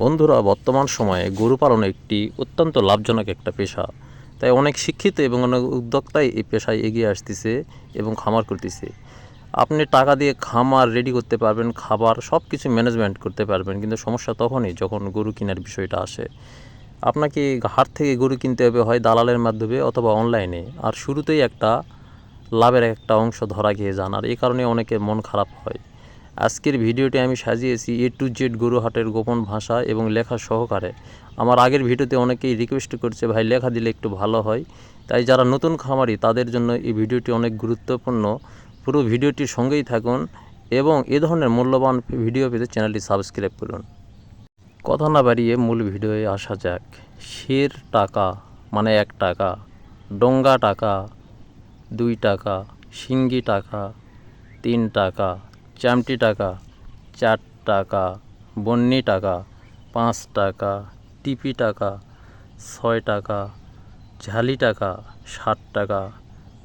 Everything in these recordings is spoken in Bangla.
বন্ধুরা, বর্তমান সময়ে গরু পালন একটি অত্যন্ত লাভজনক একটা পেশা। তাই অনেক শিক্ষিত এবং অনেক উদ্যোক্তাই এই পেশায় এগিয়ে আসতেছে এবং খামার করতেছে। আপনি টাকা দিয়ে খামার রেডি করতে পারবেন, খাবার সব কিছু ম্যানেজমেন্ট করতে পারবেন, কিন্তু সমস্যা তখনই যখন গরু কেনার বিষয়টা আসে। আপনাকে হাট থেকে গরু কিনতে হবে, হয় দালালের মাধ্যমে অথবা অনলাইনে। আর শুরুতেই একটা লাভের একটা অংশ ধরা খেয়ে যান, আর এই কারণে অনেকের মন খারাপ হয়। আজকের ভিডিওটি আমি সাজিয়েছি A to Z গরু হাটের গোপন ভাষা এবং লেখা সহকারে। আমার আগের ভিডিওতে অনেকেই রিকোয়েস্ট করছে, ভাই লেখা দিলে একটু ভালো হয়। তাই যারা নতুন খামারি তাদের জন্য এই ভিডিওটি অনেক গুরুত্বপূর্ণ। পুরো ভিডিওটির সঙ্গেই থাকুন এবং এ ধরনের মূল্যবান ভিডিও পেতে চ্যানেলটি সাবস্ক্রাইব করুন। কথা না বাড়িয়ে মূল ভিডিওয়ে আসা যাক। সের টাকা মানে 1 টাকা, ডোঙ্গা টাকা 2 টাকা, শিঙ্গি টাকা 3 টাকা, চামটি টাকা 4 টাকা, বন্নি টাকা 5 টাকা, টিপি টাকা 6 টাকা, ঝালি টাকা 7 টাকা,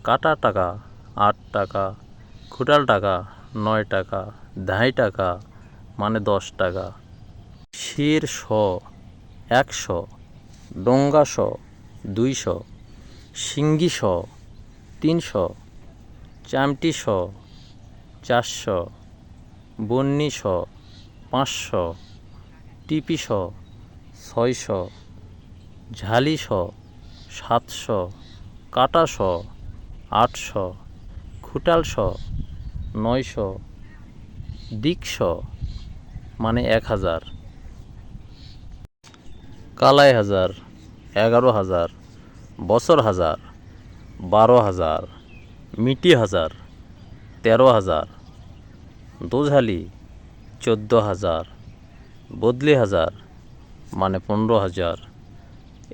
কাটা টাকা 8 টাকা, খুটাল টাকা 9 টাকা, ধাই টাকা মানে 10 টাকা, শির শ 100, ডোঙ্গা শ 200, শিঙ্গি শ 300, চামটি শ 400, বন্নি শ 500, টিপি শ 600, ঝালি শ 700, কাটা শ 800, খুটাল শ 900, দিক শ মানে 1000, কালাই হাজার, 11,000, বছর হাজার, 12,000, মিটি হাজার, 13,000, দোঝালি 14,000, বদলি হাজার মানে 15,000।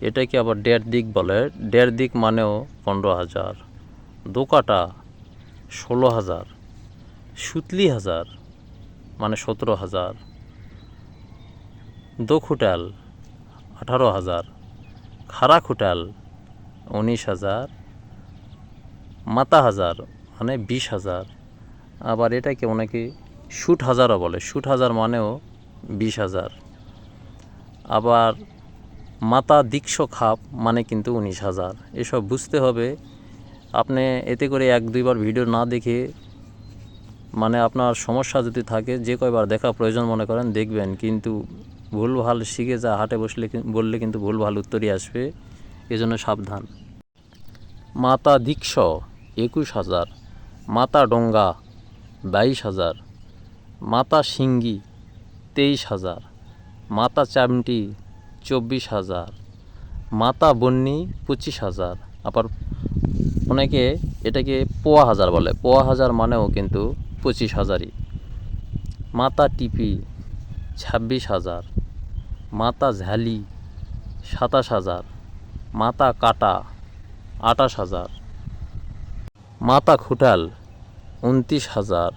এটাকে আবার 1.5 দিক বলে, 1.5 দিক মানেও 15,000, দোকাটা 16,000, সুতলি হাজার মানে 17,000, দো খুটাল 18,000, খাড়া খুটাল 19,000, মাতা হাজার মানে 20,000। আবার এটাকে অনেকে শুট হাজারও বলে, শুট হাজার মানেও 20,000। আবার মাতা দীক্ষ খাপ মানে কিন্তু 19,000। এসব বুঝতে হবে। আপনি এতে করে 1-2বার ভিডিও না দেখে, মানে আপনার সমস্যা যদি থাকে, যে কয়বার দেখা প্রয়োজন মনে করেন দেখবেন, কিন্তু ভুলভাল শিখে যা হাটে বললে কিন্তু ভুলভাল উত্তরই আসবে, এজন্য সাবধান। মাতা দীক্ষ 21,000, মাতা ডোঙ্গা 22,000, মাতা শিঙ্গি 23,000, মাতা চামটি 24,000, মাতা বন্নি 25,000। আবার অনেকে এটাকে পোয়া হাজার বলে, পোয়া হাজার মানেও কিন্তু 25,000ই। মাতা টিপি 26,000, মাতা ঝালি 27,000, মাতা কাটা 28,000, মাতা খুটাল 29,000,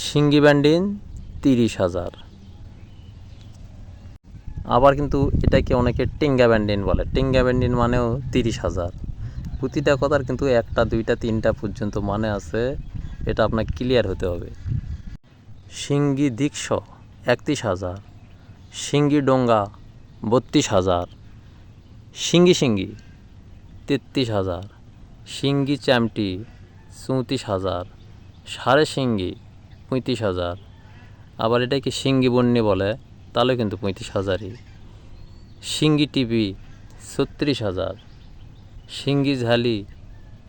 শিঙ্গি ব্যান্ডিন 30,000। আবার কিন্তু এটাকে অনেকে টেঙ্গা ব্যান্ডিন বলে, টেঙ্গা ব্যান্ডিন মানেও 30,000। প্রতিটা কথার কিন্তু 1টা 2টা 3টা পর্যন্ত মানে আছে, এটা আপনাকে ক্লিয়ার হতে হবে। শিঙ্গি দীক্ষ 31,000, শিঙ্গি ডোঙ্গা 32,000, শিঙ্গি 33,000, শিঙ্গি চামটি 34,000, সাড়ে শিঙ্গি 35,000। আবার এটাকে শিঙ্গি বন্নি বলে, তাহলে কিন্তু 35,000ই। শিঙ্গি টিপি 36,000, শিঙ্গি ঝালি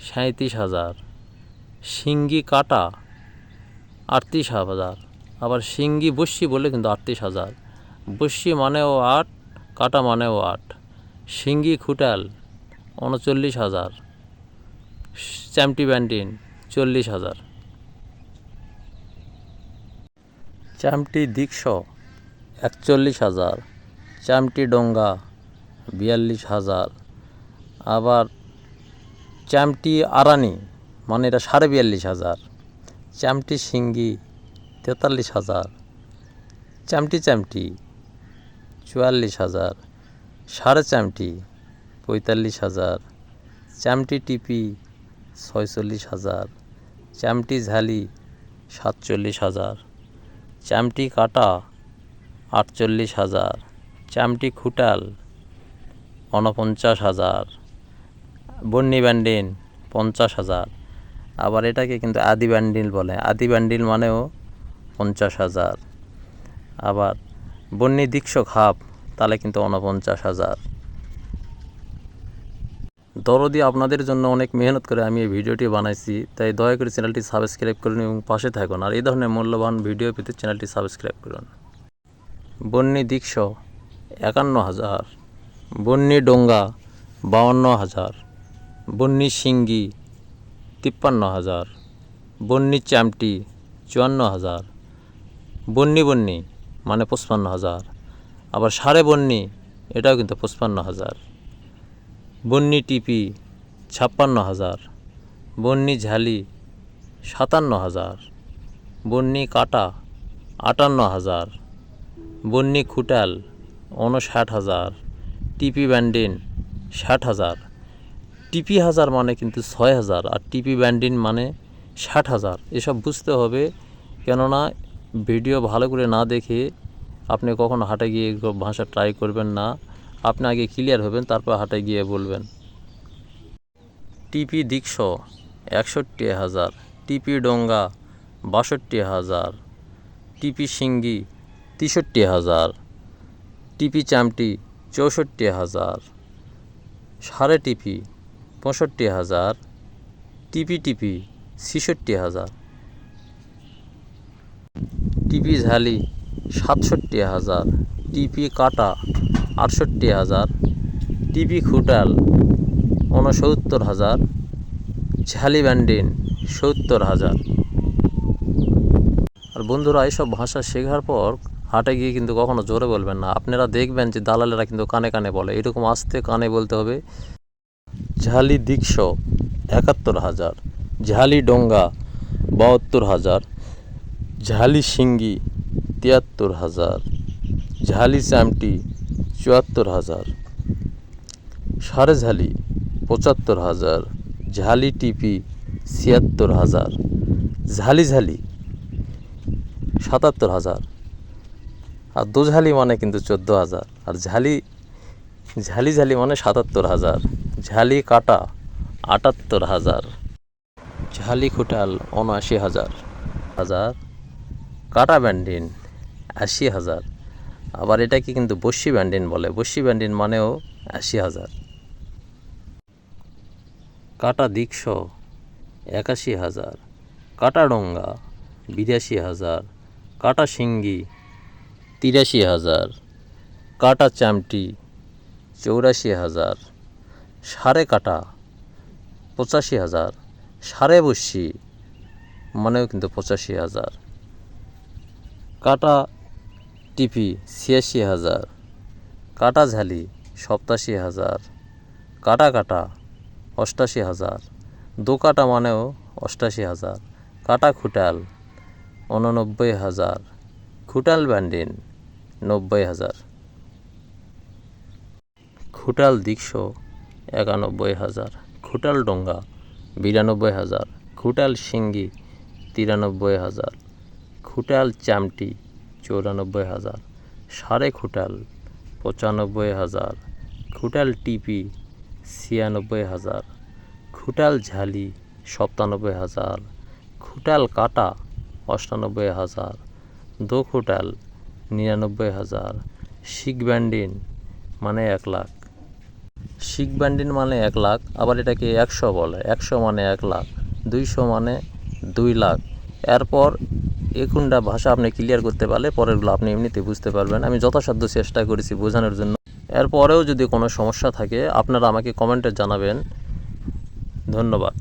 37,000, শিঙ্গি কাটা 38,000। আবার শিঙ্গি বস্যি বলে কিন্তু 38,000, বস্যি মানেও 8, কাটা মানেও 8। শিঙ্গি খুটাল 39,000, চামটি ব্যান্ডিন 40,000, চামটি দীক্ষ 41,000, চামটি ডোঙ্গা 42,000। আবার চামটি আরানি মানে এটা 42,500, চামটি শিঙ্গি 43,000, চামটি 44,000, সাড়ে চামটি 45,000, চামটি টিপি 46,000, চামটি ঝালি 47,000, চামটি কাটা 48,000, চামটি খুটাল 49,000, বন্নি ব্যান্ডিন 50,000। আবার এটাকে কিন্তু আদি ব্যান্ডিল বলে, আদি ব্যান্ডিল মানেও 50,000। আবার বন্নি দীক্ষ খাপ তাহলে কিন্তু 49,000। দরদি আপনাদের জন্য অনেক মেহনত করে আমি এই ভিডিওটি বানাইছি, তাই দয়া করে চ্যানেলটি সাবস্ক্রাইব করুন এবং পাশে থাকুন। আর এই ধরনের মূল্যবান ভিডিও পেতে চ্যানেলটি সাবস্ক্রাইব করুন। বন্নি দীক্ষ 51,000, বন্নি ডোঙ্গা 52,000, বন্নি শিঙ্গি 53,000, বন্নি চামটি 54,000, বন্নি বন্নি মানে 55,000। আবার সাড়ে বন্নি এটাও কিন্তু 55,000। বন্নি টিপি 56,000, বন্নি ঝালি 57,000, বন্নি কাটা 58,000, বন্নি খুটাল 59,000, টিপি ব্যান্ডিন 60,000। টিপি হাজার মানে কিন্তু 6,000 আর টিপি ব্যান্ডিন মানে 60,000। এসব বুঝতে হবে, কেননা ভিডিও ভালো করে না দেখে আপনি কখনো হাটে গিয়ে ভাষা ট্রাই করবেন না। আপনি আগে ক্লিয়ার হবেন, তারপর হাটে গিয়ে বলবেন। টিপি দীক্ষ 61,000, টিপি ডোঙ্গা 62,000, টিপি শিঙ্গি 63,000, টিপি চামটি 64,000, সাড়ে টিপি 65,000, টিপি টিপি 66,000, টিপি ঝালি 67,000, টিপি কাটা 68,000, টিপি খুটাল 69,000, ঝালি ব্যান্ডিন 70,000। আর বন্ধুরা, এইসব ভাষা শেখার পর হাটে গিয়ে কিন্তু কখনো জোরে বলবেন না। আপনারা দেখবেন যে দালালেরা কিন্তু কানে কানে বলে, এরকম আস্তে কানে বলতে হবে। ঝালি দীক্ষ 71,000, ঝালি ডোঙ্গা 72,000, ঝালি শিঙ্গি 73,000, ঝালি চামটি 74,000, সাড়ে ঝালি 75,000, ঝালি টিপি 76,000, ঝালি ঝালি 77,000। আর দোঝালি মানে কিন্তু 14,000। আর ঝালি ঝালি ঝালি মানে 77,000, ঝালি কাটা 78,000, ঝালি খুটাল 79,000, কাটা ব্যান্ডিন 80,000। আবার এটাকে কিন্তু বস্যি ব্যান্ডিন বলে, বস্যি ব্যান্ডিন মানেও 80,000। কাটা দীক্ষ 81,000, কাটা ডোঙ্গা 82,000, কাটা শিঙ্গি 83,000, কাটা চামটি 84,000, সাড়ে কাটা 85,000, সাড়ে বস্যি মানেও কিন্তু 85,000, কাটা টিপি 86,000, কাটা ঝালি 87,000, কাটা কাটা 88,000, দো কাটা মানেও 88,000, কাটা খুটাল 89,000, খুটাল ব্যান্ডিন 90,000, খুটাল দীক্ষ 91,000, খুটাল ডোঙ্গা 92,000, খুটাল শিঙ্গি 93,000, খুটাল চামটি 94,000, সাড়ে খুটাল 95,000, খুটাল টিপি 96,000, খুটাল ঝালি 97,000, খুটাল কাটা 98,000, দো খুটাল 99,000, শিখ ব্যান্ডিন মানে 1 লাখ। শিখ ব্যান্ডিন মানে 1 লাখ। আবার এটাকে 100 বলে, 100 মানে 1 লাখ, 200 মানে 2 লাখ। এরপর একুনটা ভাষা আপনি ক্লিয়ার করতে পারলে পরেরগুলো আপনি এমনিতে বুঝতে পারবেন। আমি যথাসাধ্য চেষ্টা করেছি বোঝানোর জন্য। এরপরেও যদি কোনো সমস্যা থাকে আপনারা আমাকে কমেন্টে জানাবেন। ধন্যবাদ।